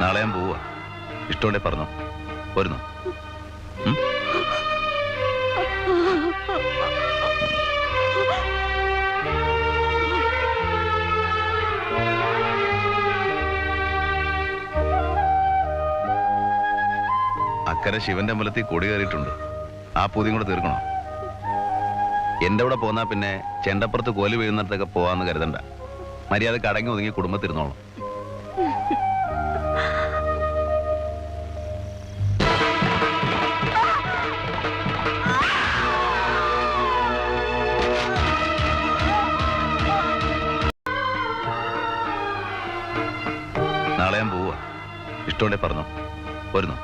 നാളെ ഞാൻ പോവാ. ഇഷ്ടമുണ്ടെ പറഞ്ഞോ. പോരുന്നോ? അക്കരെ ശിവന്റെ അമ്പലത്തിൽ കൊടി കയറിയിട്ടുണ്ട്. ആ പൂതിയും കൂടെ തീർക്കണോ? എന്റെ കൂടെ പോന്നാ പിന്നെ ചെണ്ടപ്പുറത്ത് കോല് വീഴുന്നിടത്തൊക്കെ പോവാന്ന് കരുതണ്ട. മര്യാദക്ക് അടങ്ങി ഒതുങ്ങി കുടുംബത്തിരുന്നോളാം. നാളെ ഞാൻ പോവാ. ഇഷ്ടമുണ്ടെ പറഞ്ഞോ. പോരുന്നോ?